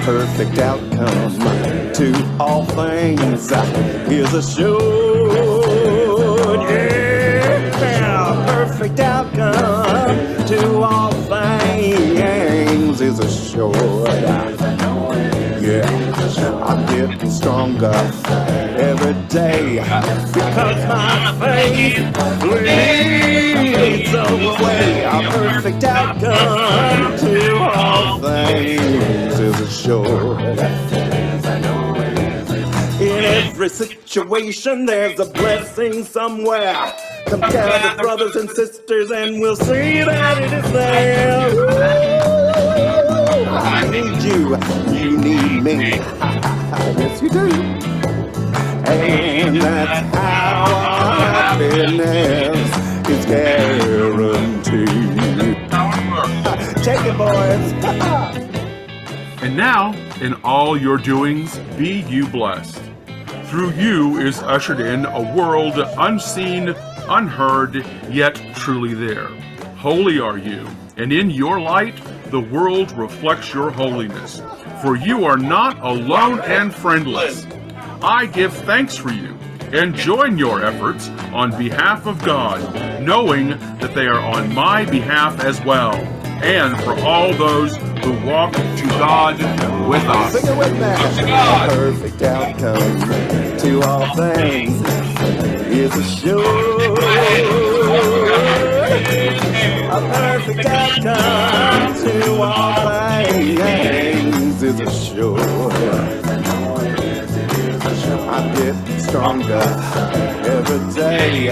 perfect outcome to all things is assured. Yeah, perfect outcome to all things is assured. Yeah, I'm getting stronger every day because my faith leads the way. A perfect outcome to all things is assured. In every situation, there's a blessing somewhere. Come gather, brothers and sisters, and we'll see that it is there. Ooh, I need you, you need me. Yes, you do. And that's how our happiness is guaranteed. Take it, boys. And now, in all your doings, be you blessed. Through you is ushered in a world unseen, unheard, yet truly there. Holy are you, and in your light, the world reflects your holiness. For you are not alone and friendless. I give thanks for you and join your efforts on behalf of God, knowing that they are on my behalf as well, and for all those who walk to God with us. Sing it with me. A perfect outcome to all things is assured. A perfect outcome to all things is assured. I'm getting stronger every day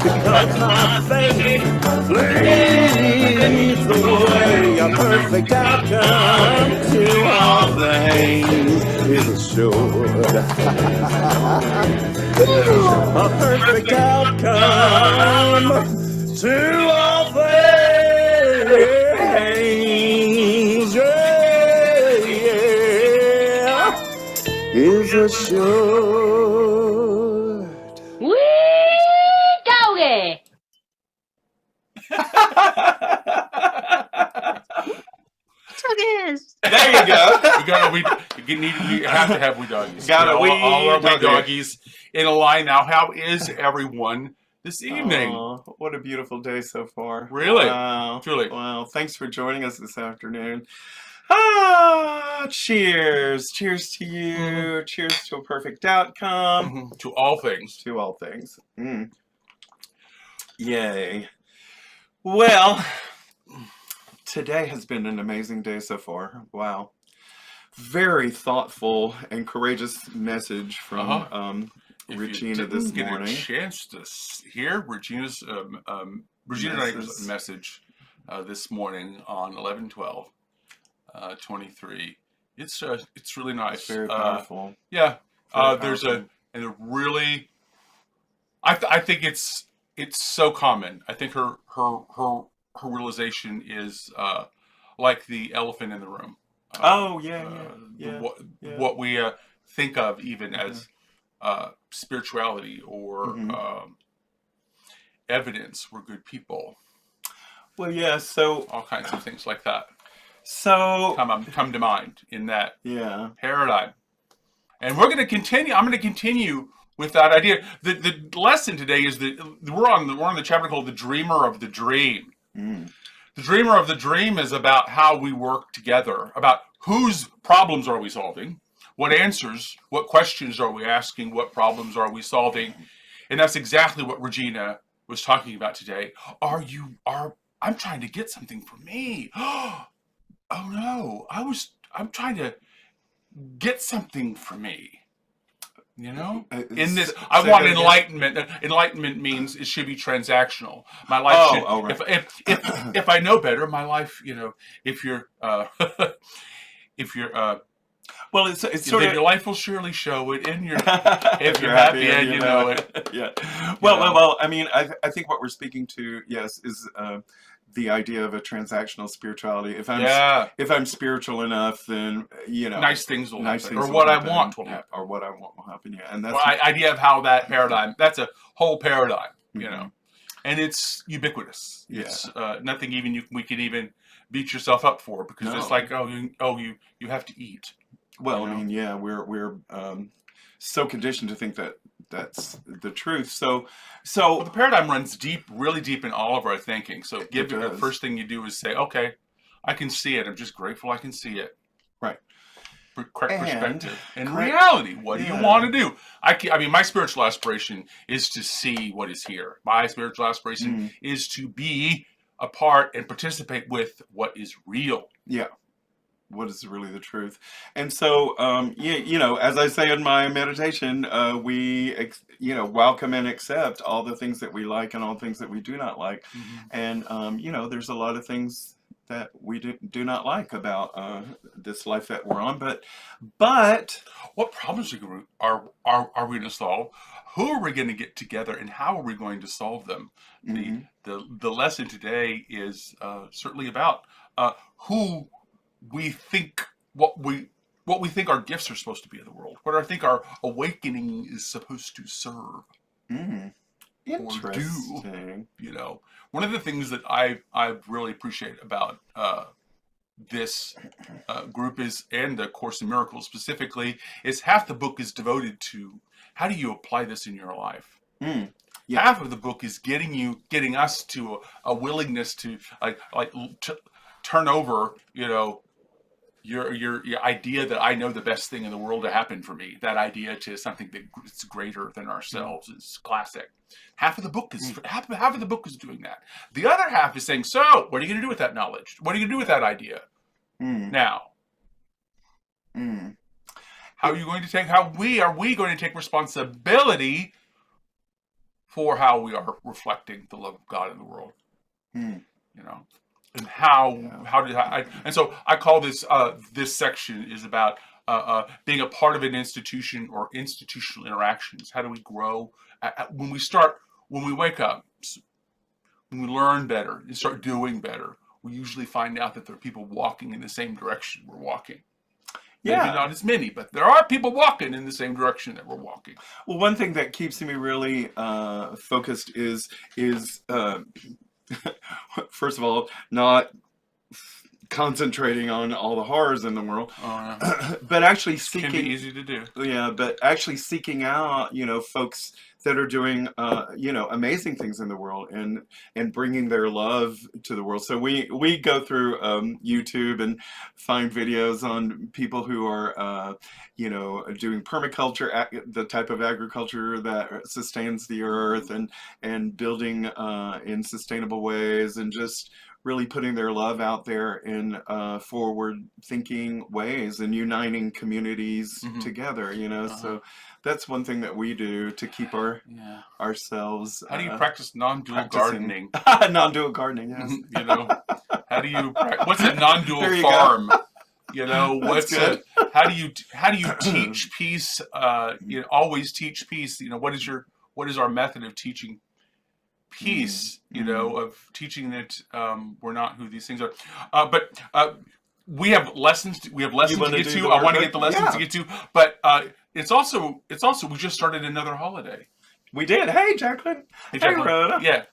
because my faith leads the way. A perfect outcome to all things is assured. A perfect outcome to all things, yeah, is assured. Wee doggy! That's what it is. There you go. We have to have we doggies. Got it. All our Doggy. we doggies in a line now. How is everyone this evening? Oh, what a beautiful day so far. Really? Wow. Truly. Wow. Thanks for joining us this afternoon. Cheers. Cheers to you. Mm-hmm. Cheers to a perfect outcome. Mm-hmm. To all things. To all things. Yay. Well, today has been an amazing day so far. Wow. Very thoughtful and courageous message from Regina this morning. If you didn't get a chance to hear Regina Knighter's message this morning on 11/12/23, it's really nice. Very powerful. Yeah. There's a really. I think it's so common. I think her realization is like the elephant in the room. What we think of even as spirituality or evidence we're good people. Well, yeah. So all kinds of things like that. So come to mind in that paradigm, and we're going to continue. I'm going to continue with that idea. The lesson today is that we're on the chapter called "The Dreamer of the Dream." The dreamer of the dream is about how we work together, about whose problems are we solving, what answers, what questions are we asking, what problems are we solving, and that's exactly what Regina was talking about today. I'm trying to get something for me. Oh no, I'm trying to get something for me. You know, in this, I want enlightenment. Enlightenment means it should be transactional. My life should. Right. If I know better, my life. You know, if you're, well, it's sort of your life will surely show it. In your, if you're happy and you know it. Yeah. Well. I mean, I think what we're speaking to, yes, is the idea of a transactional spirituality. If I'm spiritual enough, then nice things will happen, or what I want will happen, or what I want will happen. Yeah, and that's idea of how that paradigm. That's a whole paradigm, you know, and it's ubiquitous. It's nothing even we can even beat yourself up for because it's like you have to eat. Well, You I know? mean, yeah, we're so conditioned to think that that's the truth. So Well, the paradigm runs deep, really deep in all of our thinking. So It the does. first thing you do is say, okay, I can see it. I'm just grateful I can see it. right. Correct And perspective. In correct- reality, what do you yeah. want to do? I mean, my spiritual aspiration is to see what is here. My spiritual aspiration is to be a part and participate with what is real. Yeah. What is really the truth? And so, as I say in my meditation, we, welcome and accept all the things that we like and all the things that we do not like. And, there's a lot of things that we do not like about this life that we're on. But what problems are we going to solve? Who are we going to get together, and how are we going to solve them? The lesson today is certainly about who we think what we think our gifts are supposed to be in the world. What I think our awakening is supposed to serve. Interesting. Or do. One of the things that I really appreciate about this group is, and the Course in Miracles specifically, is half the book is devoted to how do you apply this in your life. Yeah. Half of the book is getting us to a willingness to to turn over, your idea that I know the best thing in the world to happen for me. That idea to something that's greater than ourselves is classic. Half of the book is half of the book is doing that. The other half is saying, so what are you going to do with that knowledge? What are you going to do with that idea? Now, how are you going to take? Are we going to take responsibility for how we are reflecting the love of God in the world? And and so I call this this section is about being a part of an institution or institutional interactions. How do we grow when we wake up, when we learn better and start doing better? We usually find out that there are people walking in the same direction we're walking. Maybe not as many, but there are people walking in the same direction that we're walking. Well, one thing that keeps me really focused is first of all, not concentrating on all the horrors in the world, but actually seeking. Can be easy to do. Yeah, but actually seeking out, folks that are doing, amazing things in the world and bringing their love to the world. So we go through YouTube and find videos on people who are, doing permaculture, the type of agriculture that sustains the earth and building in sustainable ways and just really putting their love out there in forward-thinking ways and uniting communities together, So that's one thing that we do to keep ourselves. How do you practice non-dual gardening? Non-dual gardening, yes. How do you? What's a non-dual farm? How do you teach peace? Always teach peace. What is our method of teaching peace, of teaching that we're not who these things are. But we have lessons. We have lessons to get to. I want to get the lessons to get to. But it's also we just started another holiday. We did. Hey, Jacqueline. Hey, Rhoda. Yeah,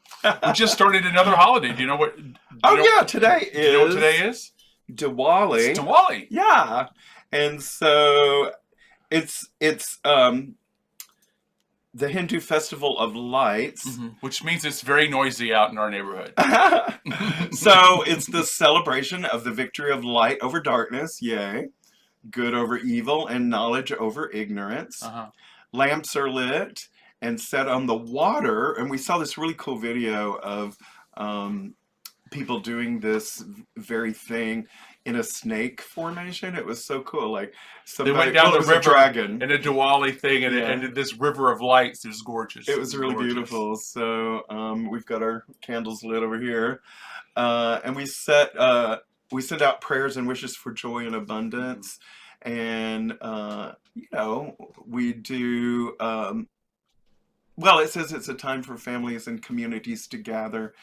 we just started another holiday. Do you know what? Today is. Do you know what today is? Diwali. It's Diwali. Yeah, and so it's the Hindu Festival of Lights. Which means it's very noisy out in our neighborhood. So it's the celebration of the victory of light over darkness, yay. Good over evil and knowledge over ignorance. Lamps are lit and set on the water. And we saw this really cool video of people doing this very thing in a snake formation. It was so cool. Like they went down the river dragon and a Diwali thing and this river of lights. It was gorgeous. It was really beautiful. So we've got our candles lit over here, and we send out prayers and wishes for joy and abundance, and we do. It says it's a time for families and communities to gather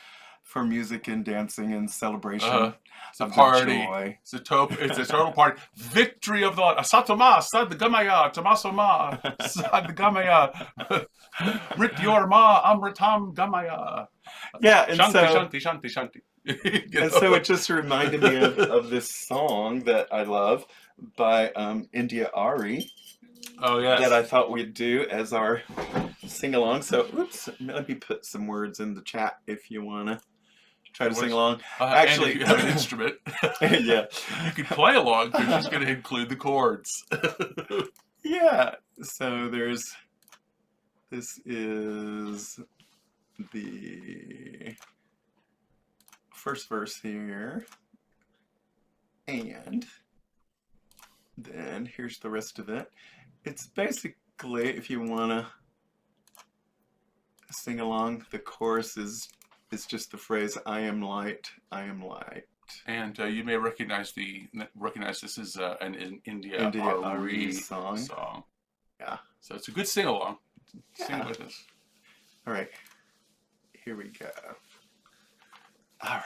for music and dancing and celebration. It's a party. It's a total party. Victory of the Lord. Asatoma, Sadgamaya, Tamasoma, Sadgamaya, Rityorma, Amritam Gamaya. Yeah, and Shanti. And so it just reminded me of this song that I love. by India Ari Oh, yes. that I thought we'd do as our sing-along. So, oops, let me put some words in the chat if you want to try to sing along. Actually, if you have an instrument, yeah. you can play along because she's going to include the chords. Yeah. So this is the first verse here. And then here's the rest of it. It's basically, if you want to sing along, the chorus is just the phrase, I am light, I am light. And you may recognize this as an India Ari song. Yeah. So it's a good sing-along. Yeah. Sing with us. All right. Here we go. All right.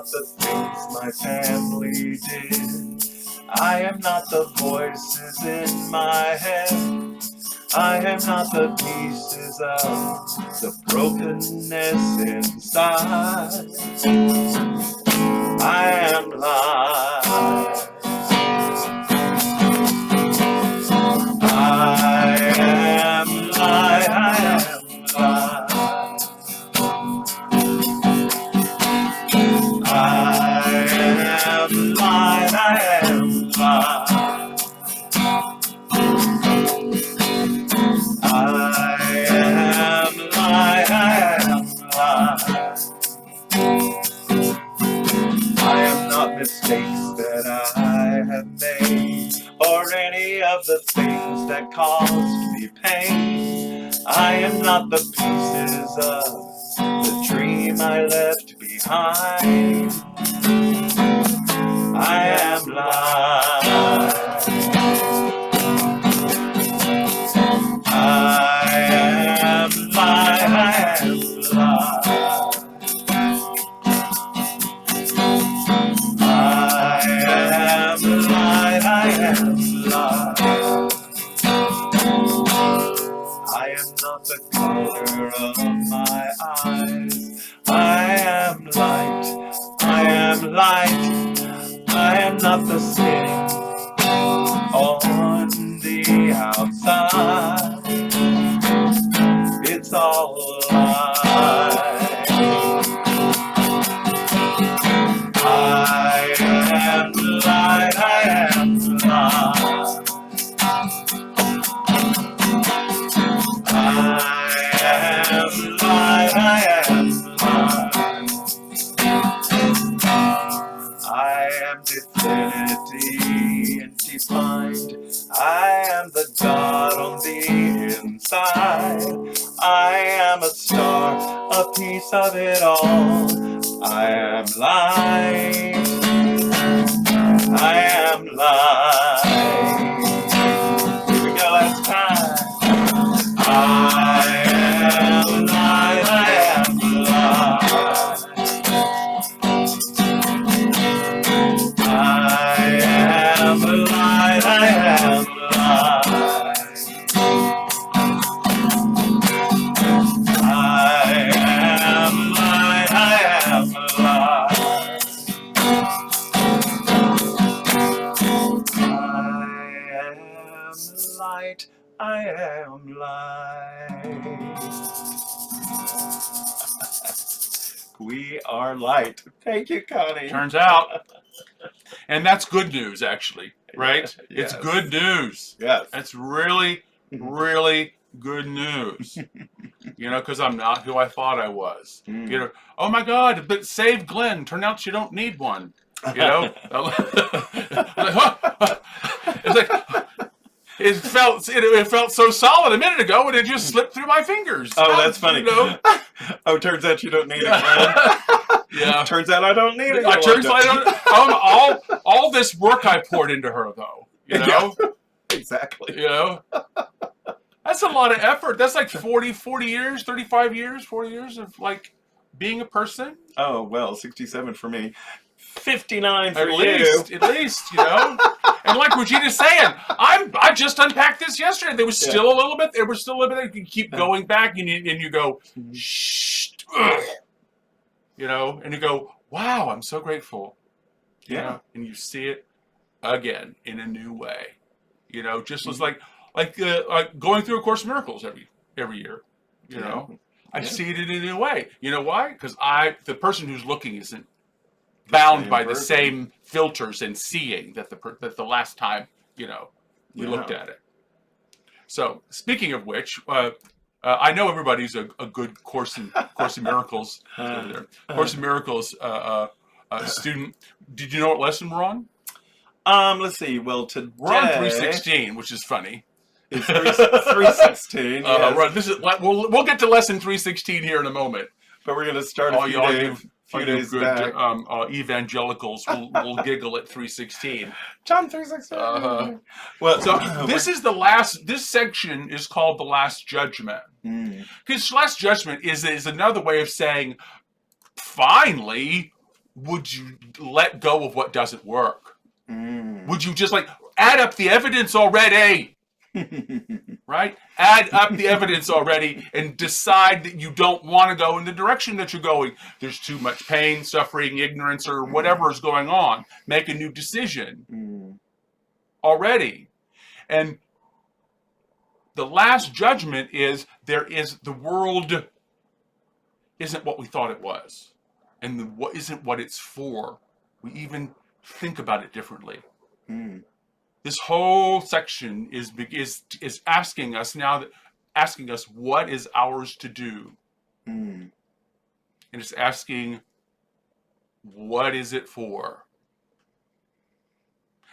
The things my family did. I am not the voices in my head. I am not the pieces of the brokenness inside. I am light. I am light. I am light. I am light, I am light. I am light, I am light. I am not mistakes that I have made, or any of the things that caused me pain. I am not the pieces of the dream I left behind. I am light. I am light. I am light. I am light. I am light. I am not the color of my eyes. I am light. I am light. I am not the skin on the outside. It's all light. I am light. I am light. I am light. I am light. I am divinity and defined. I am the God on the inside. I am a star, a piece of it all. I am light. I am light. Here we go last time. I am light. I am light. I am light, I am light. I am light, I am light. I am light. We are light. Thank you, Connie. Turns out. And that's good news, actually, right? Yes. It's good news. Yes. That's really, really good news. Because I'm not who I thought I was. Oh my God, but save Glenn. Turn out you don't need one. It's like, it felt so solid a minute ago, and it just slipped through my fingers. Oh, that's funny. Oh, turns out you don't need it, Glenn. Yeah. Turns out I don't need it. Turns out I don't. All this work I poured into her, though. Yeah, exactly. That's a lot of effort. That's like 40 years, 35 years, 40 years of like being a person. Oh, well, 67 for me. 59 for At you. least, And like Regina's saying, I just unpacked this yesterday. There was still a little bit. You keep going back, and you go, shh, and you go, wow, I'm so grateful. And you see it again in a new way. Just was like going through A Course in Miracles every year. I see it in a new way. You know why? Because the person who's looking isn't bound by the same filters and seeing that the last time we looked at it. So speaking of which, I know everybody's a good Course in Miracles over there. Course in Miracles student. Did you know what lesson we're on? Let's see. Well, today we're on 316, which is funny. It's 316. Yes. Right. We'll get to lesson 316 here in a moment. But we're going to start a few days good, back. Evangelicals will giggle at 316. John 316. Well, so this section is called the Last Judgment. Because Last Judgment is another way of saying, finally, would you let go of what doesn't work? Would you just add up the evidence already? Right? Add up the evidence already and decide that you don't want to go in the direction that you're going. There's too much pain, suffering, ignorance, or whatever is going on. Make a new decision already. And the last judgment is the world isn't what we thought it was. And what isn't what it's for. We even think about it differently. This whole section is asking us what is ours to do, and it's asking what is it for.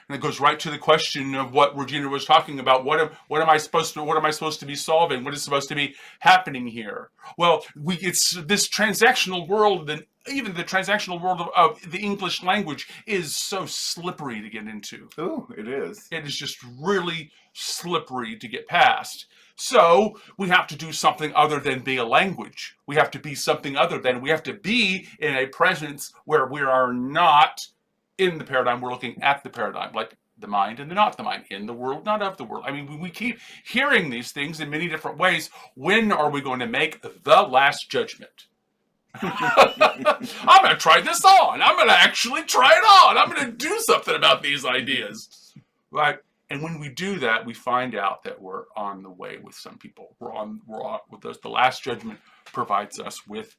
And it goes right to the question of what Regina was talking about. What am I supposed to be solving? What is supposed to be happening here? Well, it's this transactional world, and even the transactional world of the English language is so slippery to get into. Oh, it is. It is just really slippery to get past. So we have to do something other than be a language. We have to be something other than. We have to be in a presence where we are not in the paradigm. We're looking at the paradigm, like the mind and the not the mind, in the world, not of the world. I mean, we keep hearing these things in many different ways. When are we going to make the last judgment? I'm going to try this on. I'm going to actually try it on. I'm going to do something about these ideas. Right? And when we do that, we find out that we're on the way with some people. We're on with those. The last judgment provides us with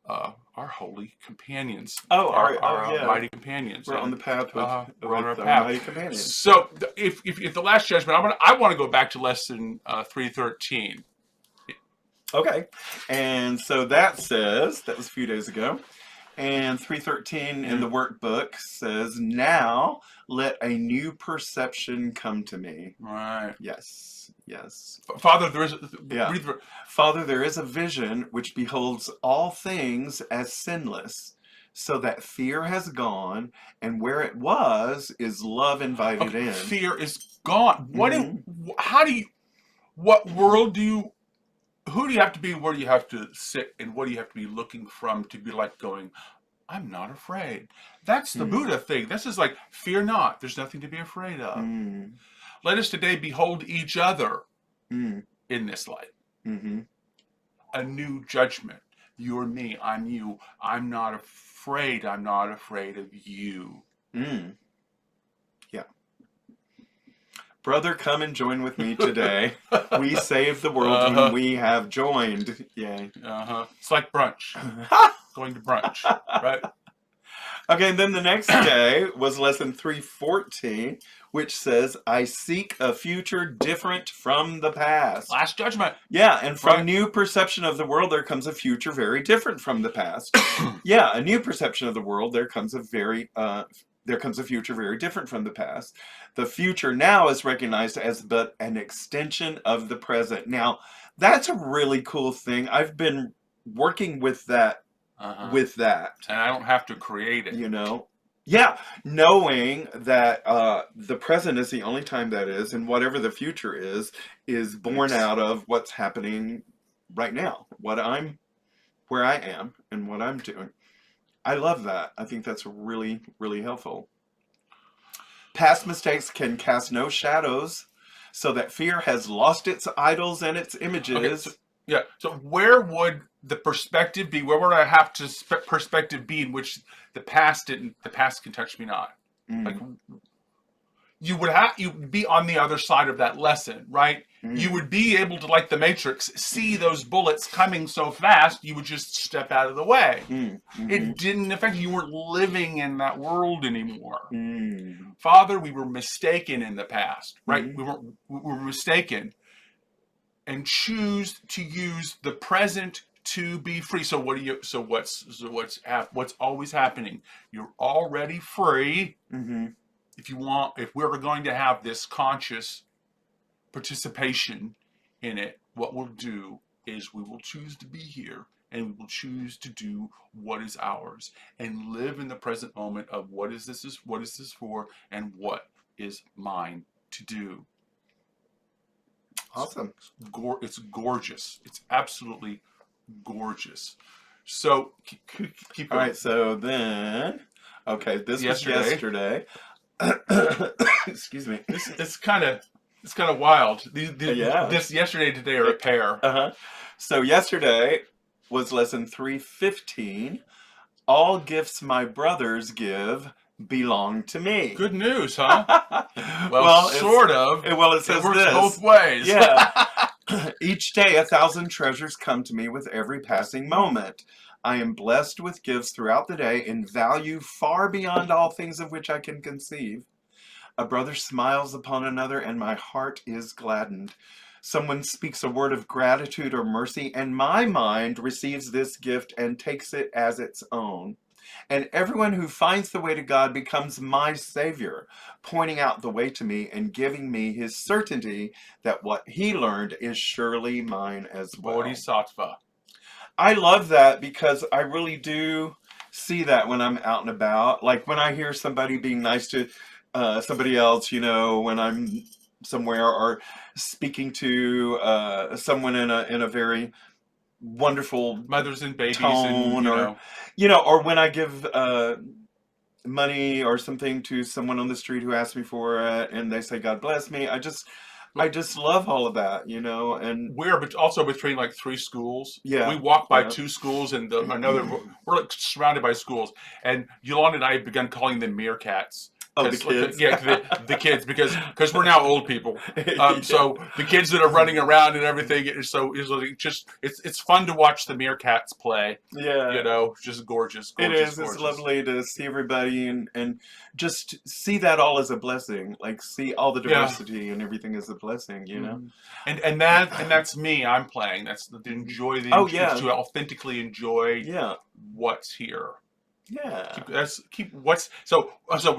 our holy companions. Oh, our mighty companions. We're on the path with our mighty companions. So if the last judgment, I want to go back to lesson 313. Okay, and so that was a few days ago, and 313 in the workbook says, now let a new perception come to me. Right. Yes. Father, Father, there is a vision which beholds all things as sinless, so that fear has gone, and where it was is love invited in. Fear is gone. What world do you... Who do you have to be? Where do you have to sit? And what do you have to be looking from to be like going, I'm not afraid? That's the Buddha thing. This is like, fear not. There's nothing to be afraid of. Let us today behold each other in this light. A new judgment. You're me. I'm you. I'm not afraid. I'm not afraid of you. Brother, come and join with me today. We save the world when we have joined. Yay. It's like brunch. Going to brunch, right? Okay, and then the next day was lesson 314, which says, I seek a future different from the past. Last Judgment. Yeah, and from Right. new perception of the world, there comes a future very different from the past. Yeah, a new perception of the world, there comes a future very different from the past. The future now is recognized as but an extension of the present. Now, that's a really cool thing. I've been working with that, And I don't have to create it. you know. Yeah, knowing that the present is the only time that is, and whatever the future is born out of what's happening right now, where I am, and what I'm doing. I love that. I think that's really, really helpful. Past mistakes can cast no shadows, so that fear has lost its idols and its images. Okay, yeah. So where would the perspective be? Where would I have to perspective be in which the past didn't? The past can touch me not. Like you'd be on the other side of that lesson, right? You would be able to, like the Matrix, see those bullets coming so fast. You would just step out of the way. It didn't affect you. You weren't living in that world anymore. Father, we were mistaken in the past, right? We were mistaken. And choose to use the present to be free. So what's always happening? You're already free. If we're going to have this conscious participation in it, what we'll do is we will choose to be here, and we will choose to do what is ours and live in the present moment of what is this for, and what is mine to do. Awesome. It's gorgeous. It's absolutely gorgeous. So keep going. All right. So then, okay, this was yesterday. Excuse me. It's kind of wild. This yesterday and today are a pair. So yesterday was lesson 315. All gifts my brothers give belong to me. Good news, huh? Well, sort of. Well, it says it works this. both ways. Yeah. Each day 1,000 treasures come to me with every passing moment. I am blessed with gifts throughout the day in value far beyond all things of which I can conceive. A brother smiles upon another, and my heart is gladdened. Someone speaks a word of gratitude or mercy, and my mind receives this gift and takes it as its own. And everyone who finds the way to God becomes my Savior, pointing out the way to me and giving me his certainty that what he learned is surely mine as well. Bodhisattva. I love that because I really do see that when I'm out and about. Like when I hear somebody being nice to somebody else, when I'm somewhere, or speaking to someone in a very wonderful mothers and babies tone, or when I give money or something to someone on the street who asks me for it and they say God bless me, I just love all of that, and we're also between like 3 schools. Yeah, we walk by 2 schools and we're like surrounded by schools, and Yolanda and I have begun calling them meerkats. Oh, the kids. The kids, because we're now old people. So the kids that are running around and everything, it's fun to watch the meerkats play. Yeah. Just gorgeous. It is. Gorgeous. It's lovely to see everybody and just see that all as a blessing. Like see all the diversity and everything as a blessing, And that's me. I'm playing. That's to enjoy to authentically enjoy what's here. Yeah. So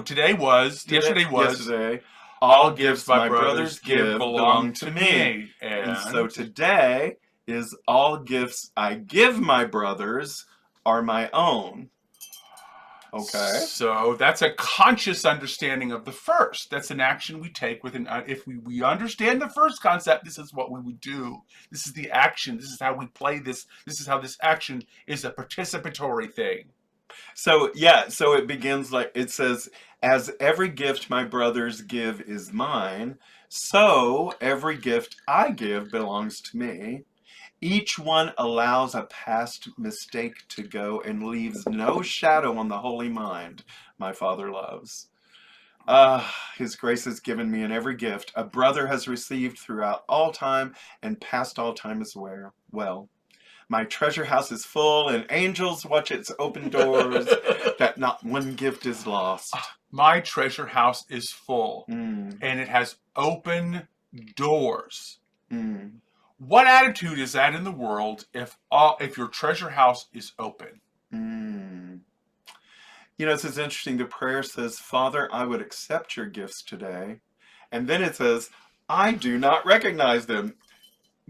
today was yesterday. All gifts my brothers give belong to me. And so today is all gifts I give my brothers are my own. Okay. So that's a conscious understanding of the first. That's an action we take if we understand the first concept, this is what we would do. This is the action. This is how we play this. This is how this action is a participatory thing. So it begins like it says, as every gift my brothers give is mine, so every gift I give belongs to me. Each one allows a past mistake to go and leaves no shadow on the holy mind my Father loves. His grace is given me in every gift a brother has received throughout all time and past all time as well. My treasure house is full, and angels watch its open doors, that not one gift is lost. My treasure house is full, Mm. and it has open doors. Mm. What attitude is that in the world if your treasure house is open? Mm. You know, it's interesting. The prayer says, Father, I would accept your gifts today. And then it says, I do not recognize them.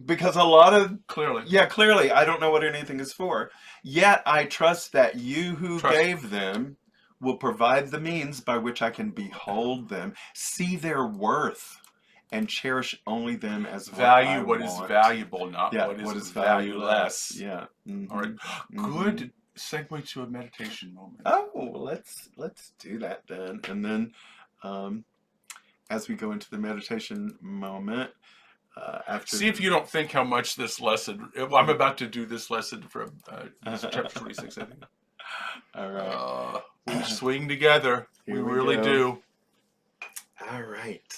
Because a lot of, clearly, I don't know what anything is for. Yet I trust that you who gave them will provide the means by which I can behold them, see their worth, and cherish only them as value what is valuable, not what is valueless. Yeah. Mm-hmm. All right. Good segue to a meditation moment. Oh, let's do that then. And then as we go into the meditation moment, after see if you don't think how much this lesson. I'm about to do this lesson from chapter 26, I think. All right. We swing together. We really do. All right.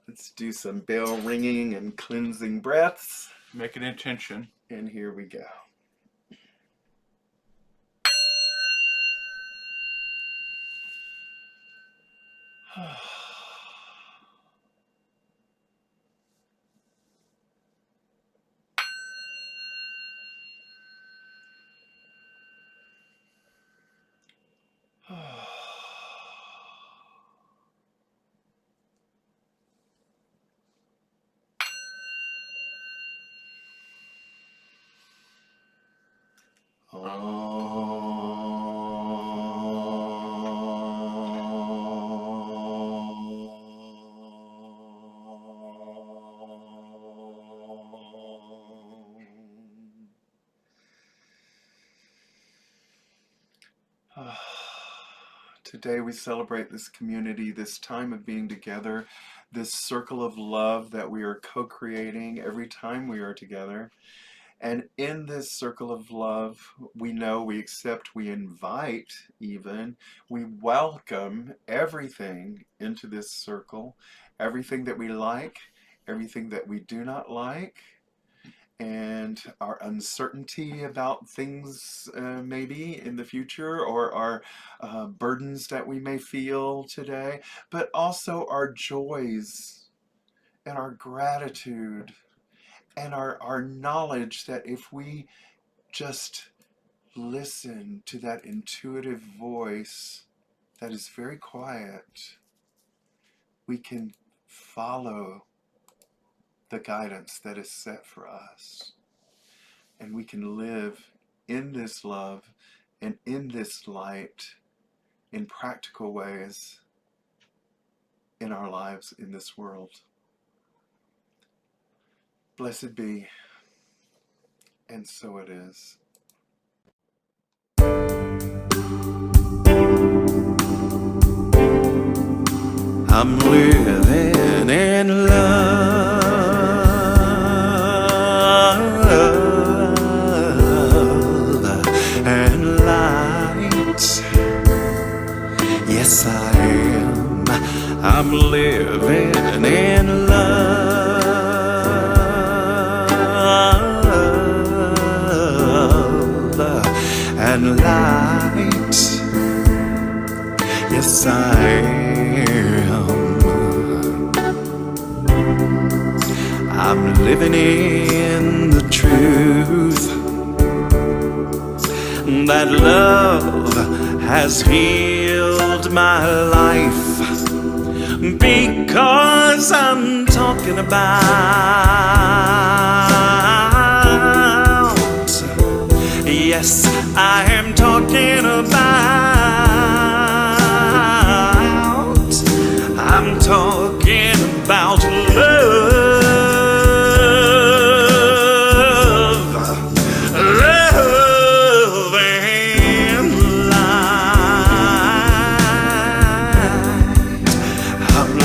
Let's do some bell ringing and cleansing breaths. Make an intention. And here we go. Today we celebrate this community, this time of being together, this circle of love that we are co-creating every time we are together. And in this circle of love, we know, we accept, we invite even, we welcome everything into this circle, everything that we like, everything that we do not like, and our uncertainty about things maybe in the future, or our burdens that we may feel today, but also our joys and our gratitude and our knowledge that if we just listen to that intuitive voice that is very quiet, we can follow the guidance that is set for us. And we can live in this love and in this light in practical ways in our lives in this world. Blessed be, and so it is. I'm living in love and light. Yes, I am. I'm living in love and light. Yes, I am. I'm living in the truth that love has healed my life, because I'm talking about, yes, I am talking about, I'm talking about love.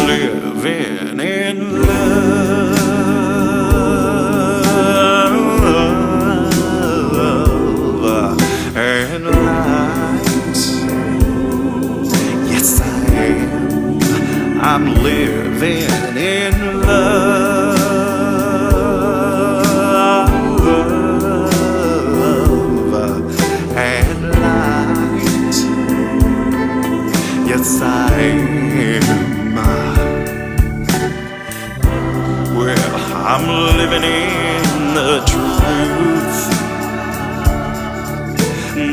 Living in love. I'm living in the truth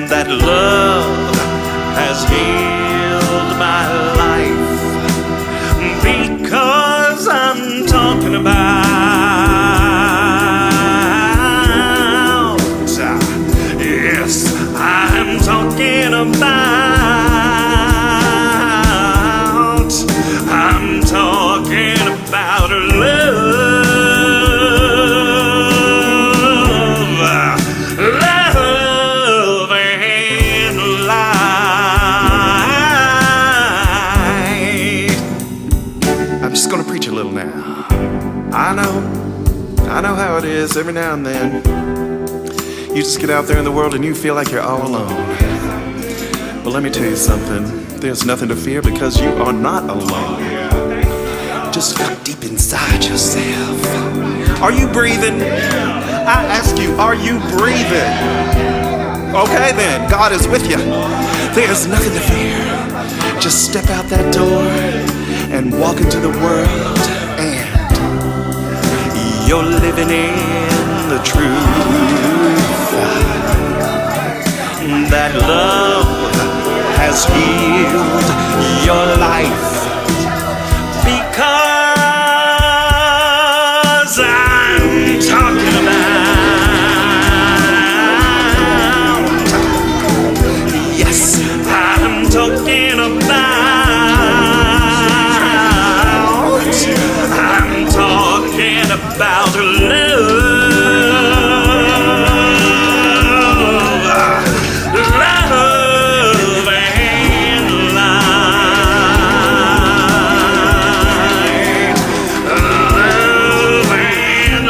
that love has healed my life, because I'm talking about, yes, I'm talking about, I'm talking about love. I'm just gonna preach a little now. I know how it is every now and then. You just get out there in the world and you feel like you're all alone. But let me tell you something. There's nothing to fear because you are not alone. Just look deep inside yourself. Are you breathing? I ask you, are you breathing? Okay then, God is with you. There's nothing to fear. Just step out that door and walk into the world, and you're living in the truth that love has healed your life, because I'm talking about, yes, I'm talking about, I'm talking about love. Love and light. Love and light. Love and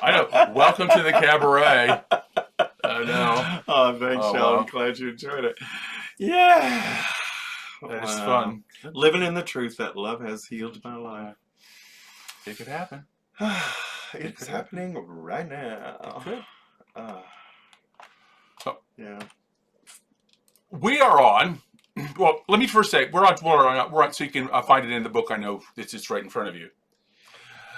I know. Welcome to the cabaret. I know. Oh, thanks, Oh, Sean. wow. I'm glad you enjoyed it. Yeah. It's Wow. fun. Living in the truth that love has healed my life. It could happen. It's happening right now. It could. So, Yeah. we are on. Well, let me first say we're on. So you can find it in the book. I know it's right in front of you.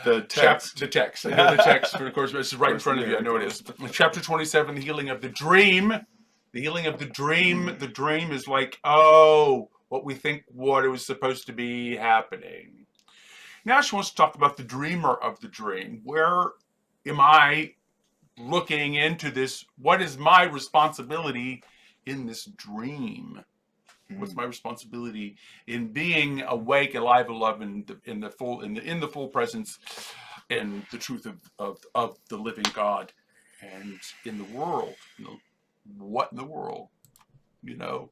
The text. The text. I know the text. Of course, this is right in front of you. I know it is. Chapter 27, the healing of the dream. The healing of the dream. The dream is like, oh, what we think, what it was supposed to be happening. Now she wants to talk about the dreamer of the dream. Where am I looking into this? What is my responsibility in this dream? What's my responsibility in being awake, alive, and love in the full presence and the truth of the living God, and in the world? You know, what in the world? You know,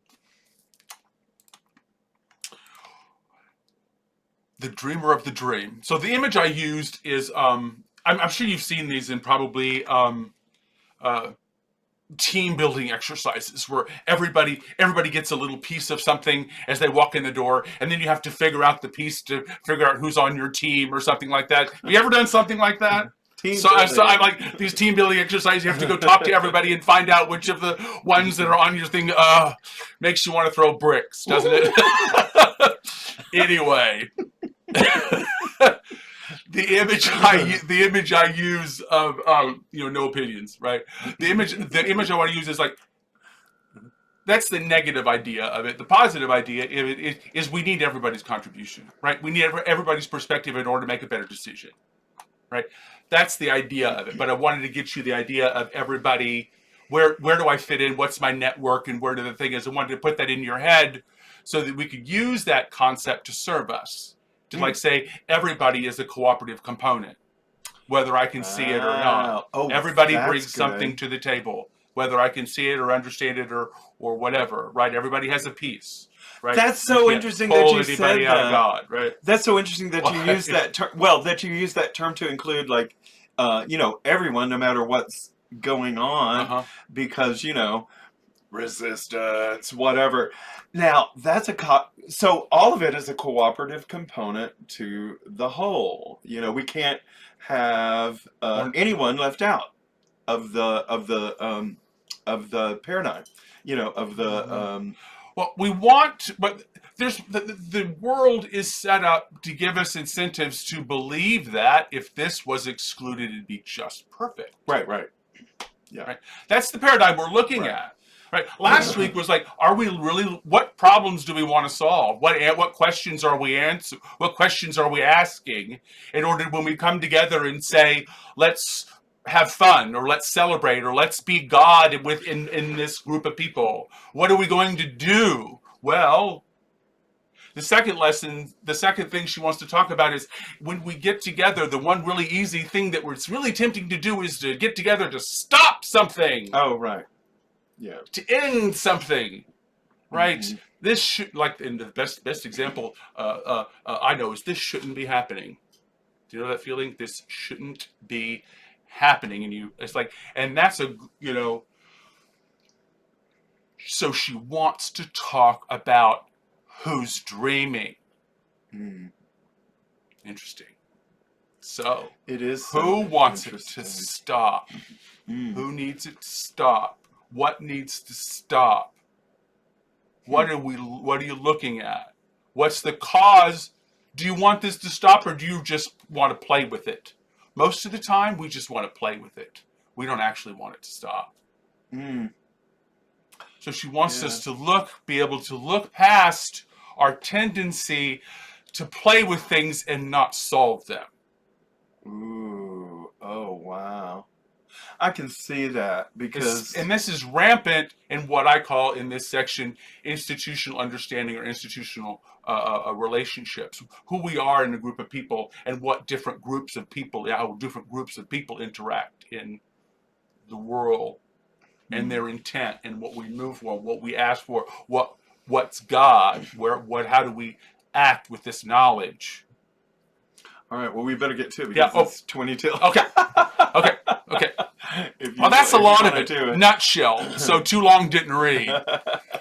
the dreamer of the dream. So the image I used is I'm sure you've seen these in probably team building exercises where everybody gets a little piece of something as they walk in the door, and then you have to figure out the piece to figure out who's on your team or something like that. Have you ever done something like that? So I'm like, these team building exercises, you have to go talk to everybody and find out which of the ones that are on your thing makes you want to throw bricks, doesn't it? Anyway. The image I use of no opinions, right? The image I want to use is like, that's the negative idea of it. The positive idea of it is we need everybody's contribution, right? We need everybody's perspective in order to make a better decision, right? That's the idea of it. But I wanted to get you the idea of everybody. Where do I fit in? What's my network? And where do the thing is? I wanted to put that in your head so that we could use that concept to serve us. To like say everybody is a cooperative component, whether I can see it or not. Oh, everybody brings something to the table, whether I can see it or understand it or whatever, right? Everybody has a piece, right? That's so interesting that you said that. Out of God, right? That's so interesting that you use that term. Well, that you use that term to include like, everyone, no matter what's going on, because resistance, whatever. Now, that's so all of it is a cooperative component to the whole. You know, we can't have anyone left out of the paradigm. You know, of the Well, we want, but there's the world is set up to give us incentives to believe that if this was excluded, it'd be just perfect. Right. Yeah. Right. That's the paradigm we're looking at. Right. Last week was like, are we really? What problems do we want to solve? What questions are we answering? What questions are we asking in order when we come together and say, let's have fun, or let's celebrate, or let's be God in this group of people? What are we going to do? Well, the second lesson, the second thing she wants to talk about is when we get together, the one really easy thing that it's really tempting to do is to get together to stop something. Oh, right. Yeah. To end something. Right? Mm-hmm. This should, like, in the best example I know is this shouldn't be happening. Do you know that feeling? This shouldn't be happening. And it's like, and that's so she wants to talk about who's dreaming. Interesting. So it is. Who wants it to stop? Who needs it to stop? What needs to stop? What are you looking at? What's the cause? Do you want this to stop, or do you just want to play with it? Most of the time, we just want to play with it. We don't actually want it to stop. So she wants us to be able to look past our tendency to play with things and not solve them. Ooh, oh, wow. I can see that because... And this is rampant in what I call in this section institutional understanding or institutional relationships. Who we are in a group of people and what different groups of people, how different groups of people interact in the world and their intent and what we move for, what we ask for, what's God, how do we act with this knowledge. All right, well, we better get to it because it's 22. Okay. Well, that's a lot of it. Nutshell. So too long didn't read.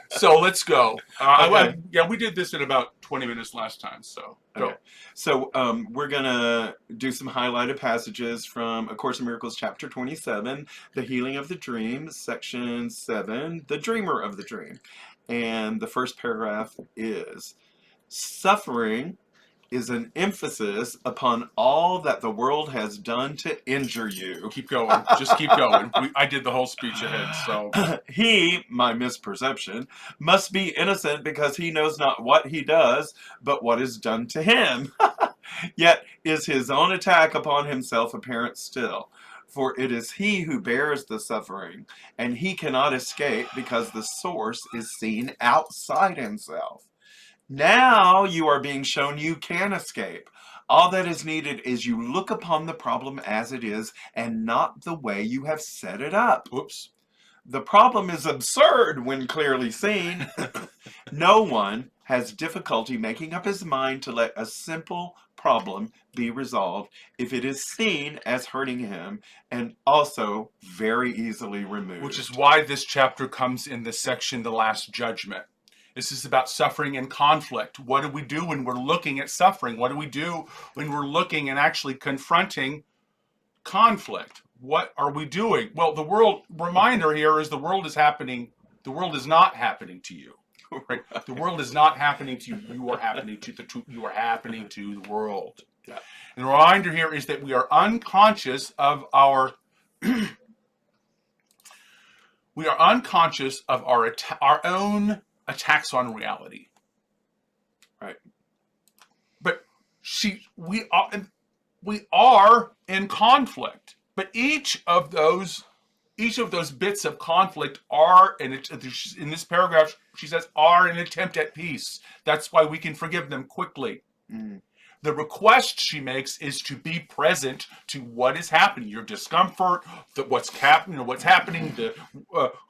So let's go. Okay. We did this in about 20 minutes last time. So go. Okay. So we're going to do some highlighted passages from A Course in Miracles, chapter 27, The Healing of the Dream, section 7, The Dreamer of the Dream. And the first paragraph is, suffering is an emphasis upon all that the world has done to injure you. Keep going. Just keep going. I did the whole speech ahead, so. He, my misperception, must be innocent because he knows not what he does, but what is done to him. Yet is his own attack upon himself apparent still. For it is he who bears the suffering, and he cannot escape because the source is seen outside himself. Now you are being shown you can escape. All that is needed is you look upon the problem as it is and not the way you have set it up. Oops. The problem is absurd when clearly seen. No one has difficulty making up his mind to let a simple problem be resolved if it is seen as hurting him and also very easily removed. Which is why this chapter comes in the section, The Last Judgment. This is about suffering and conflict. What do we do when we're looking at suffering? What do we do when we're looking and actually confronting conflict? What are we doing? Well, reminder here is the world is happening. The world is not happening to you. Right? The world is not happening to you. You are happening to the world. Yeah. And the reminder here is that we are unconscious of our our own attacks on reality. Right. But we are in conflict. But each of those bits of conflict are, in this paragraph, she says, are an attempt at peace. That's why we can forgive them quickly. The request she makes is to be present to what is happening, your discomfort, what's happening,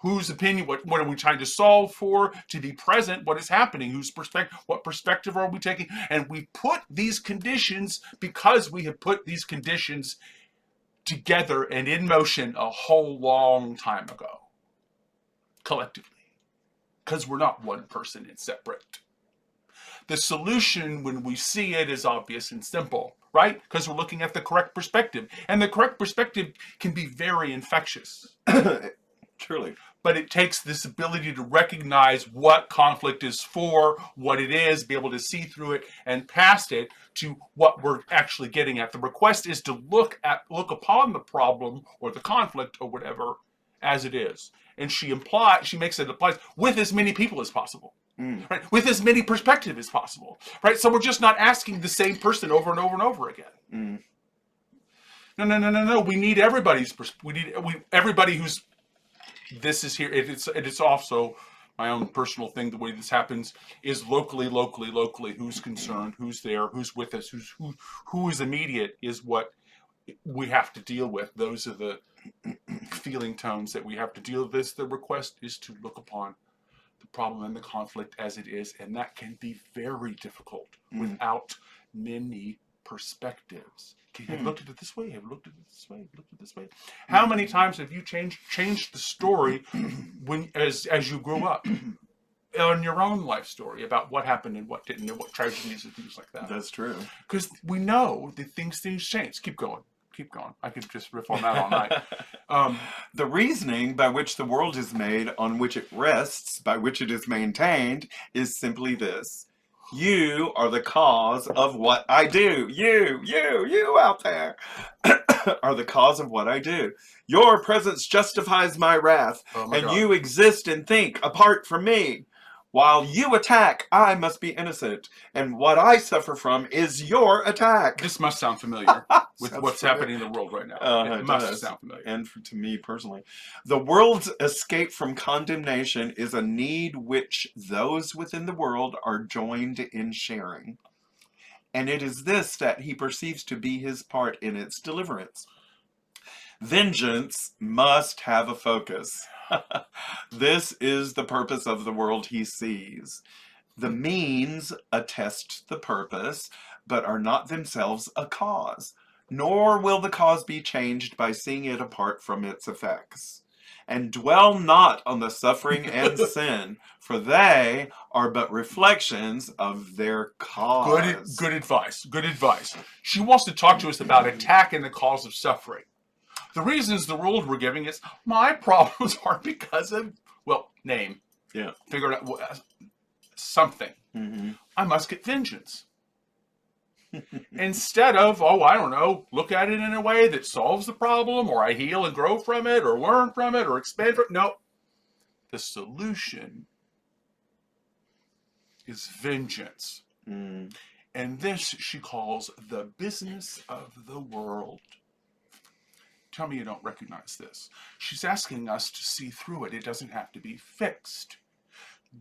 whose opinion, what are we trying to solve for, to be present, what is happening, what perspective are we taking, and we put these conditions because we have put these conditions together and in motion a whole long time ago, collectively. because we're not one person, it's separate. The solution, when we see it, is obvious and simple, right? Because we're looking at the correct perspective. And the correct perspective can be very infectious. Truly. But it takes this ability to recognize what conflict is for, what it is, be able to see through it and past it to what we're actually getting at. The request is to look upon the problem or the conflict or whatever as it is. And she makes it applies with as many people as possible. Right? With as many perspectives as possible. Right? So we're just not asking the same person over and over and over again. No. We need everybody's everybody who's this is here. It's also my own personal thing. The way this happens is locally. Who's concerned? Who's there? Who's with us? Who is immediate is what we have to deal with. Those are the feeling tones that we have to deal with. The request is to look upon the problem and the conflict as it is, and that can be very difficult without many perspectives. Okay, have you looked at it this way? Have you looked at it this way? Have you looked at it this way? How many times have you changed the story as you grew up? On your own life story about what happened and what didn't and what tragedies and things like that. That's true. Because we know that things change. Keep going. I could just riff on that all night. The reasoning by which the world is made, on which it rests, by which it is maintained, is simply this. You are the cause of what I do. You out there are the cause of what I do. Your presence justifies my wrath, and God. You exist and think apart from me. While you attack, I must be innocent, and what I suffer from is your attack. This must sound familiar with what's happening in the world right now. It must sound familiar. And to me personally. The world's escape from condemnation is a need which those within the world are joined in sharing. And it is this that he perceives to be his part in its deliverance. Vengeance must have a focus. This is the purpose of the world he sees. The means attest the purpose, but are not themselves a cause, nor will the cause be changed by seeing it apart from its effects. And dwell not on the suffering and sin, for they are but reflections of their cause. Good advice. She wants to talk to us about attack and the cause of suffering. The reasons the rules we're giving is my problems are because of, name. Yeah. Figure out something. I must get vengeance. Instead of, look at it in a way that solves the problem, or I heal and grow from it, or learn from it, or expand from it. No. The solution is vengeance. And this she calls the business of the world. Tell me you don't recognize this. She's asking us to see through it. It doesn't have to be fixed.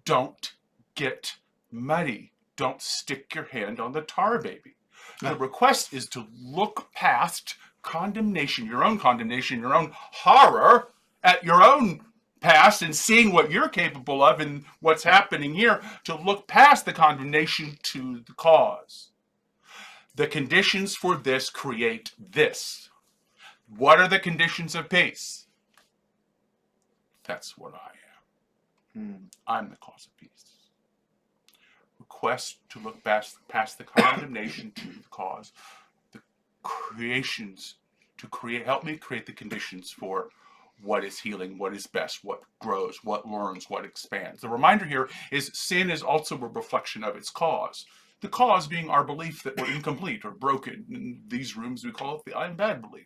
Don't get muddy. Don't stick your hand on the tar baby. The request is to look past condemnation, your own horror at your own past and seeing what you're capable of and what's happening here, to look past the condemnation to the cause. The conditions for this create this. What are the conditions of peace? That's what I am. I'm the cause of peace. Request to look past the condemnation to the cause. The creations to help me create the conditions for what is healing, what is best, what grows, what learns, what expands. The reminder here is sin is also a reflection of its cause. The cause being our belief that we're incomplete or broken. In these rooms we call it the I'm bad belief.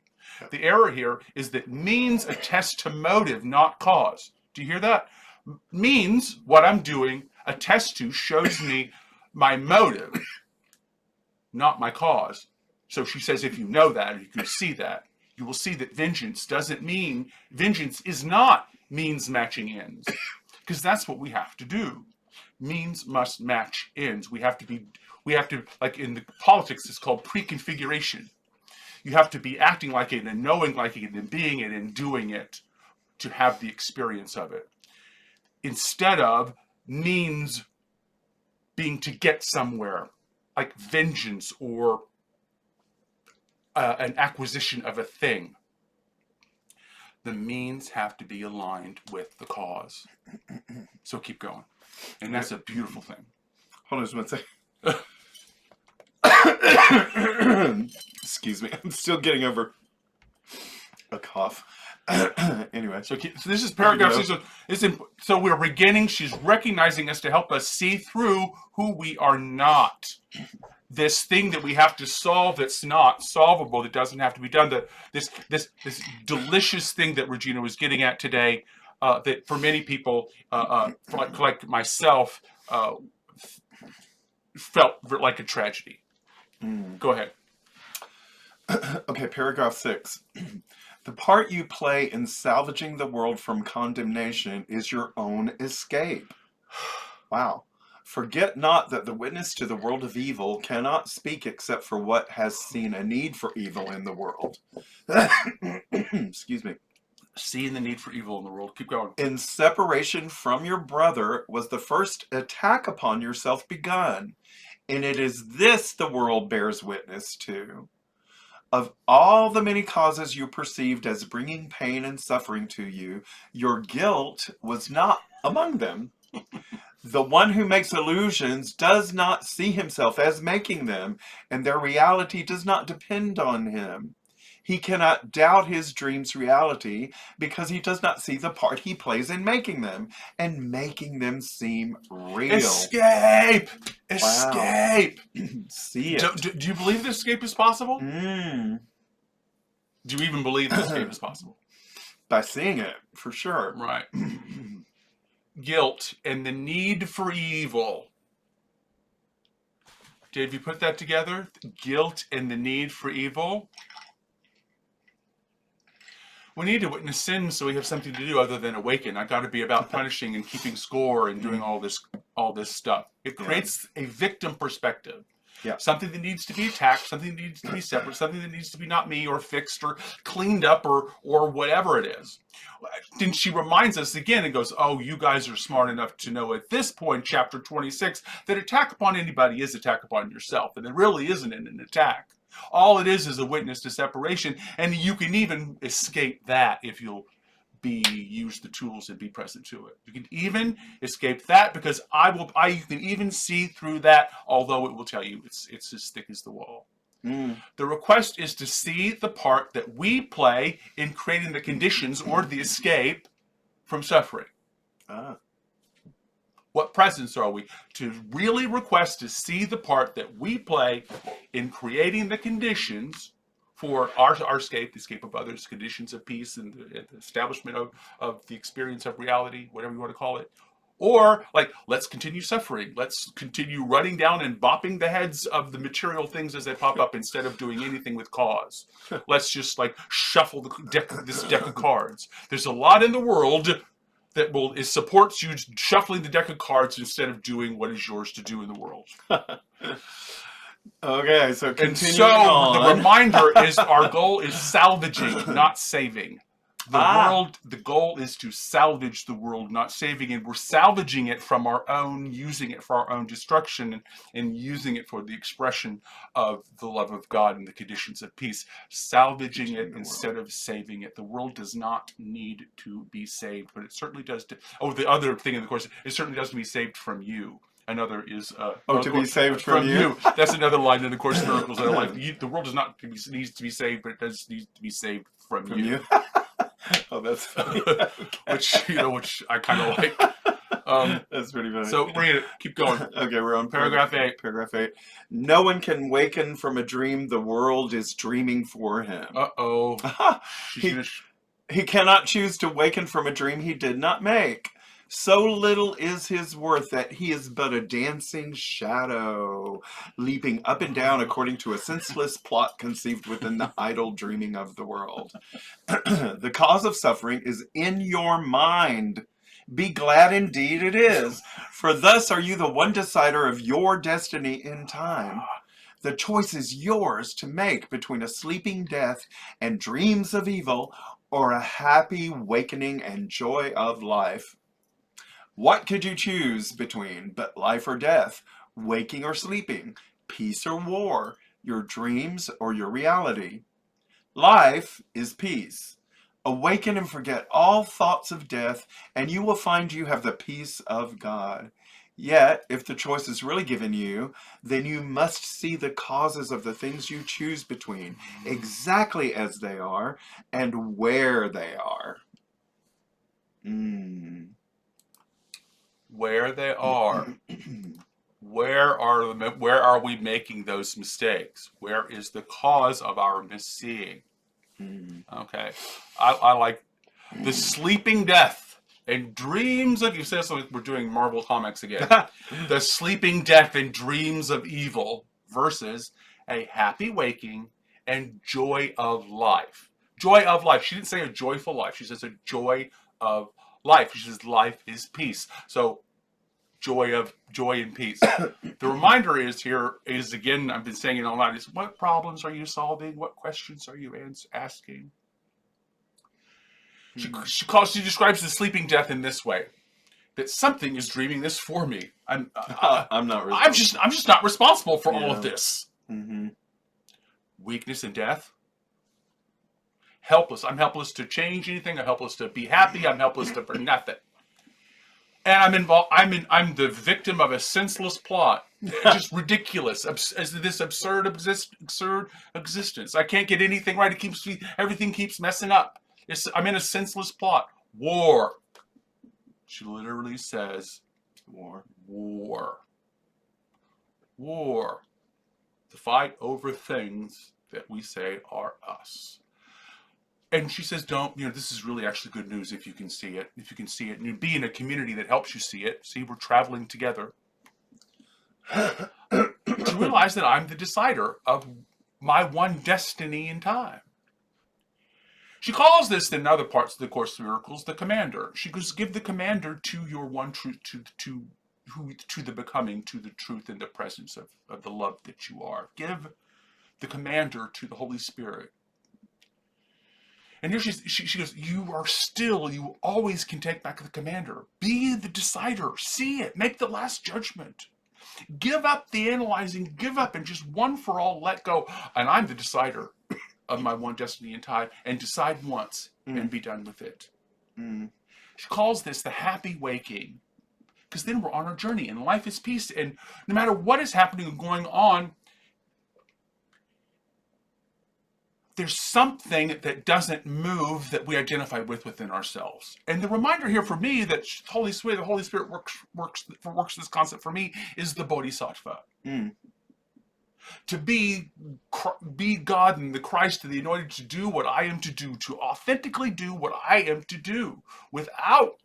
The error here is that means attest to motive, not cause. Do you hear that? Means, what I'm doing, attest to, shows me my motive, not my cause. So she says if you know that, you can see that, you will see that vengeance is not means matching ends. Because that's what we have to do. Means must match ends. We have to, like in the politics, it's called preconfiguration. You have to be acting like it and knowing like it and being it and doing it to have the experience of it. Instead of means being to get somewhere, like vengeance or an acquisition of a thing. the means have to be aligned with the cause. So keep going. And that's a beautiful thing. Hold on just one second. Excuse me. I'm still getting over a cough. Anyway. So this is paragraph 6. So we're beginning. She's recognizing us to help us see through who we are not. This thing that we have to solve that's not solvable, that doesn't have to be done. This delicious thing that Regina was getting at today, that for many people, like myself, felt like a tragedy. Go ahead. Okay, paragraph 6. The part you play in salvaging the world from condemnation is your own escape. Wow. Forget not that the witness to the world of evil cannot speak except for what has seen a need for evil in the world. Excuse me. Seeing the need for evil in the world. Keep going. In separation from your brother was the first attack upon yourself begun, and it is this the world bears witness to. Of all the many causes you perceived as bringing pain and suffering to you, your guilt was not among them. The one who makes illusions does not see himself as making them, and their reality does not depend on him. He cannot doubt his dream's reality because he does not see the part he plays in making them and making them seem real. Escape! Wow. Escape! See it. Do you believe this escape is possible? Mm. Do you even believe this escape is possible? By seeing it, for sure. Right. Guilt and the need for evil. Did you put that together? Guilt and the need for evil. We need to witness sin so we have something to do other than awaken. I got to be about punishing and keeping score and doing all this stuff. It creates a victim perspective. Yeah. Something that needs to be attacked, something that needs to be separate, something that needs to be not me or fixed or cleaned up or whatever it is. Then she reminds us again and goes, oh, you guys are smart enough to know at this point, chapter 26, that attack upon anybody is attack upon yourself. And it really isn't an attack. All it is a witness to separation. And you can even escape that if you'll use the tools and be present to it. You can even escape that because you can even see through that, although it will tell you it's as thick as the wall. The request is to see the part that we play in creating the conditions or the escape from suffering. What presence are we? To really request to see the part that we play in creating the conditions for our escape, the escape of others, conditions of peace, and the establishment of the experience of reality, whatever you want to call it. Or, like, let's continue suffering. Let's continue running down and bopping the heads of the material things as they pop up instead of doing anything with cause. Let's just, like, shuffle this deck of cards. There's a lot in the world that supports you shuffling the deck of cards instead of doing what is yours to do in the world. Okay, so continuing on. The reminder is our goal is salvaging, not saving. The goal is to salvage the world, not saving it. We're salvaging it from our own, using it for our own destruction, and using it for the expression of the love of God and the conditions of peace. Salvaging it instead of saving it. The world does not need to be saved, but it certainly does. The other thing in the course, it certainly doesn't be saved from you. Another is to be saved from you. That's another line in the Course in Miracles that I like. The world does not needs to be saved, but it does need to be saved from you. Oh, that's funny. Okay. which I kind of like. That's pretty funny. So read it. Keep going. Okay, we're on paragraph 8. Paragraph 8. No one can waken from a dream the world is dreaming for him. He cannot choose to waken from a dream he did not make. So little is his worth that he is but a dancing shadow, leaping up and down according to a senseless plot conceived within the idle dreaming of the world. The cause of suffering is in your mind. Be glad indeed it is, for thus are you the one decider of your destiny in time. The choice is yours to make between a sleeping death and dreams of evil, or a happy wakening and joy of life. What could you choose between but life or death, waking or sleeping, peace or war, your dreams or your reality? Life is peace. Awaken and forget all thoughts of death, and you will find you have the peace of God. Yet, if the choice is really given you, then you must see the causes of the things you choose between, exactly as they are, and where they are. Where they are. Where are we making those mistakes? Where is the cause of our misseeing? Okay. I like the sleeping death and dreams of, you said so we're doing Marvel Comics again. The sleeping death and dreams of evil versus a happy waking and joy of life. Joy of life. She didn't say a joyful life. She says a joy of life. She says life is peace. So joy and peace. The reminder is again, I've been saying it all night, is what problems are you solving? What questions are you asking? She describes the sleeping death in this way: that something is dreaming this for me. I'm not. I'm just not responsible for all of this. Weakness and death. Helpless. I'm helpless to change anything. I'm helpless to be happy. I'm helpless for nothing. And I'm involved. I'm the victim of a senseless plot. Just ridiculous. As this absurd existence. I can't get anything right. Everything keeps messing up. I'm in a senseless plot. War. She literally says, war. To fight over things that we say are us. And she says, this is really actually good news if you can see it. And you be in a community that helps you see it. See, we're traveling together. To realize that I'm the decider of my one destiny in time. She calls this, in other parts of the Course of Miracles, the commander. She goes, give the commander to your one truth, to the becoming, to the truth and the presence of the love that you are. Give the commander to the Holy Spirit. And here she goes, you always can take back the commander. Be the decider. See it. Make the last judgment. Give up the analyzing. Give up and just one for all let go. And I'm the decider of my one destiny in time. And decide once and be done with it. She calls this the happy waking. Because then we're on our journey and life is peace. And no matter what is happening and going on, there's something that doesn't move that we identify within ourselves. And the reminder here for me that the Holy Spirit works this concept for me is the Bodhisattva. To be God and the Christ and the anointed, to do what I am to do, to authentically do what I am to do without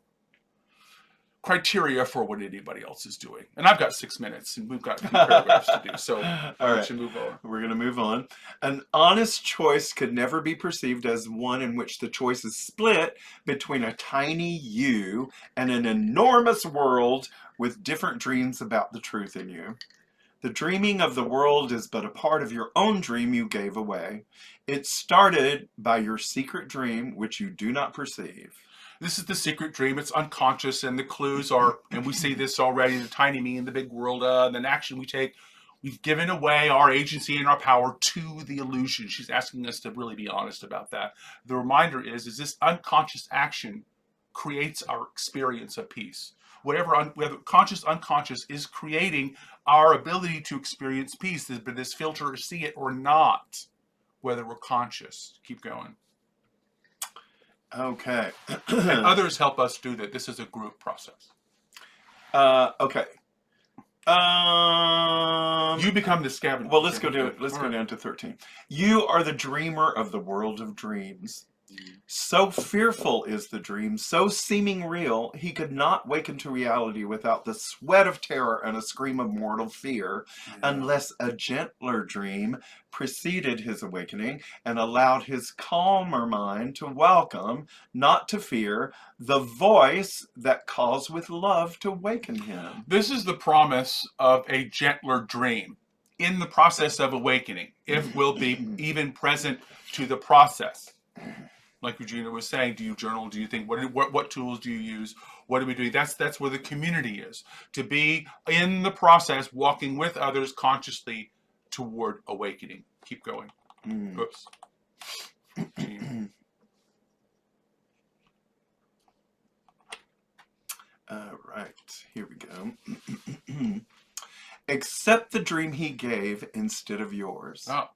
criteria for what anybody else is doing. And I've got 6 minutes and we've got a few paragraphs to do. So we should move on. We're going to move on. An honest choice could never be perceived as one in which the choice is split between a tiny you and an enormous world with different dreams about the truth in you. The dreaming of the world is but a part of your own dream you gave away. It started by your secret dream, which you do not perceive. This is the secret dream. It's unconscious, and the clues are, and we see this already, the tiny me in the big world, and then action we take. We've given away our agency and our power to the illusion. She's asking us to really be honest about that. The reminder is this unconscious action creates our experience of peace. Whether conscious, unconscious is creating our ability to experience peace. This filter, see it or not, whether we're conscious. Keep going. Okay. And others help us do that. This is a group process. Okay. You become the scavenger. Well, let's go down to 13. You are the dreamer of the world of dreams. So fearful is the dream, so seeming real, he could not waken to reality without the sweat of terror and a scream of mortal fear, unless a gentler dream preceded his awakening and allowed his calmer mind to welcome, not to fear, the voice that calls with love to waken him. This is the promise of a gentler dream in the process of awakening, if we'll be even present to the process. Like Regina was saying, do you journal? Do you think, what tools do you use? What are we doing? That's where the community is. To be in the process, walking with others consciously toward awakening. Keep going. Oops. All right, here we go. Accept the dream he gave instead of yours. Oh.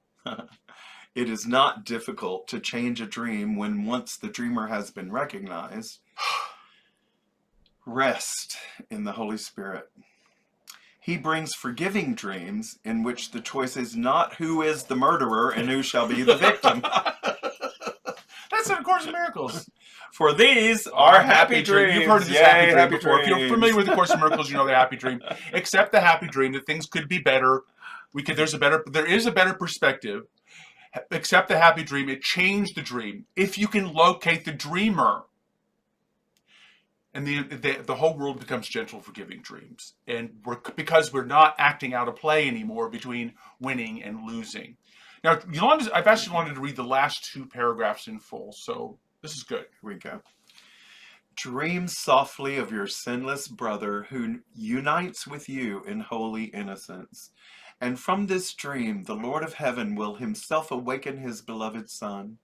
It is not difficult to change a dream when once the dreamer has been recognized. Rest in the Holy Spirit. He brings forgiving dreams in which the choice is not who is the murderer and who shall be the victim. That's in A Course in Miracles. For these are happy dreams. You've heard of this Yay, happy dream happy before. If you're dreams. familiar with the Course in Miracles, you know the happy dream. Accept the happy dream that things could be better. There is a better perspective. Accept the happy dream. It changed the dream. If you can locate the dreamer, and the whole world becomes gentle, forgiving dreams. And because we're not acting out a play anymore between winning and losing. Now, I've asked Yolanda to read the last 2 paragraphs in full, so this is good. Here we go. Dream softly of your sinless brother who unites with you in holy innocence. And from this dream, the Lord of heaven will himself awaken his beloved Son.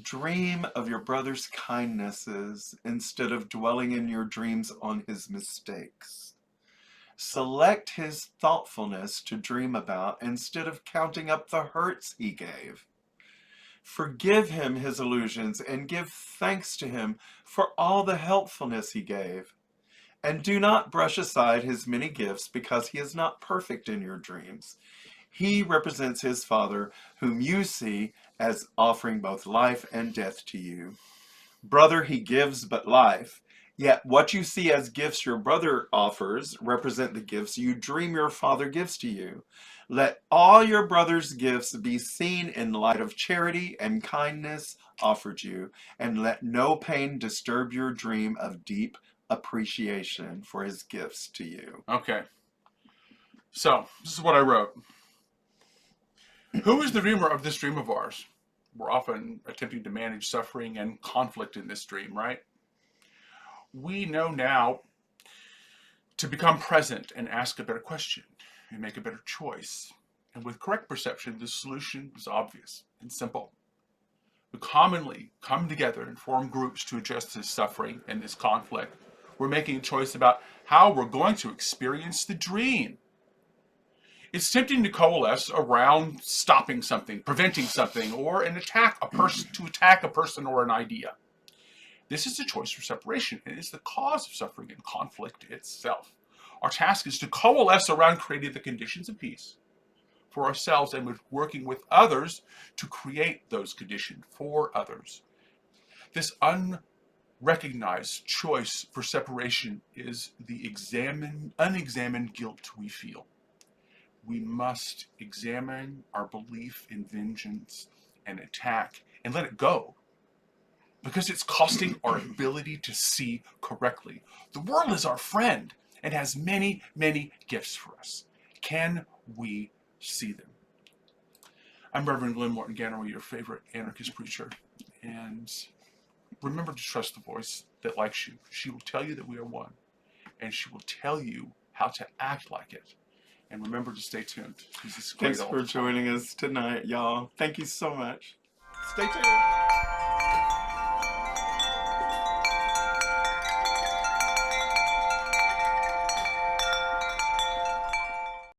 Dream of your brother's kindnesses instead of dwelling in your dreams on his mistakes. Select his thoughtfulness to dream about instead of counting up the hurts he gave. Forgive him his illusions and give thanks to him for all the helpfulness he gave. And do not brush aside his many gifts because he is not perfect in your dreams. He represents his Father, whom you see as offering both life and death to you. Brother, he gives but life. Yet what you see as gifts your brother offers represent the gifts you dream your Father gives to you. Let all your brother's gifts be seen in light of charity and kindness offered you, and let no pain disturb your dream of deep appreciation for his gifts to you. Okay. So, this is what I wrote. Who is the dreamer of this dream of ours? We're often attempting to manage suffering and conflict in this dream, right? We know now to become present and ask a better question and make a better choice. And with correct perception, the solution is obvious and simple. We commonly come together and form groups to address this suffering and this conflict. We're making a choice about how we're going to experience the dream. It's tempting to coalesce around stopping something, preventing something, or to attack a person or an idea. This is a choice for separation, and it's the cause of suffering and conflict itself. Our task is to coalesce around creating the conditions of peace for ourselves and working with others to create those conditions for others. This unrecognized choice for separation is the unexamined guilt we feel. We must examine our belief in vengeance and attack and let it go, because it's costing our ability to see correctly. The world is our friend and has many, many gifts for us. Can we see them? I'm Reverend Glenn Morton Gannery, your favorite anarchist preacher. And remember to trust the voice that likes you. She will tell you that we are one. And she will tell you how to act like it. And remember to stay tuned. Thanks for joining us tonight, y'all. Thank you so much. Stay tuned.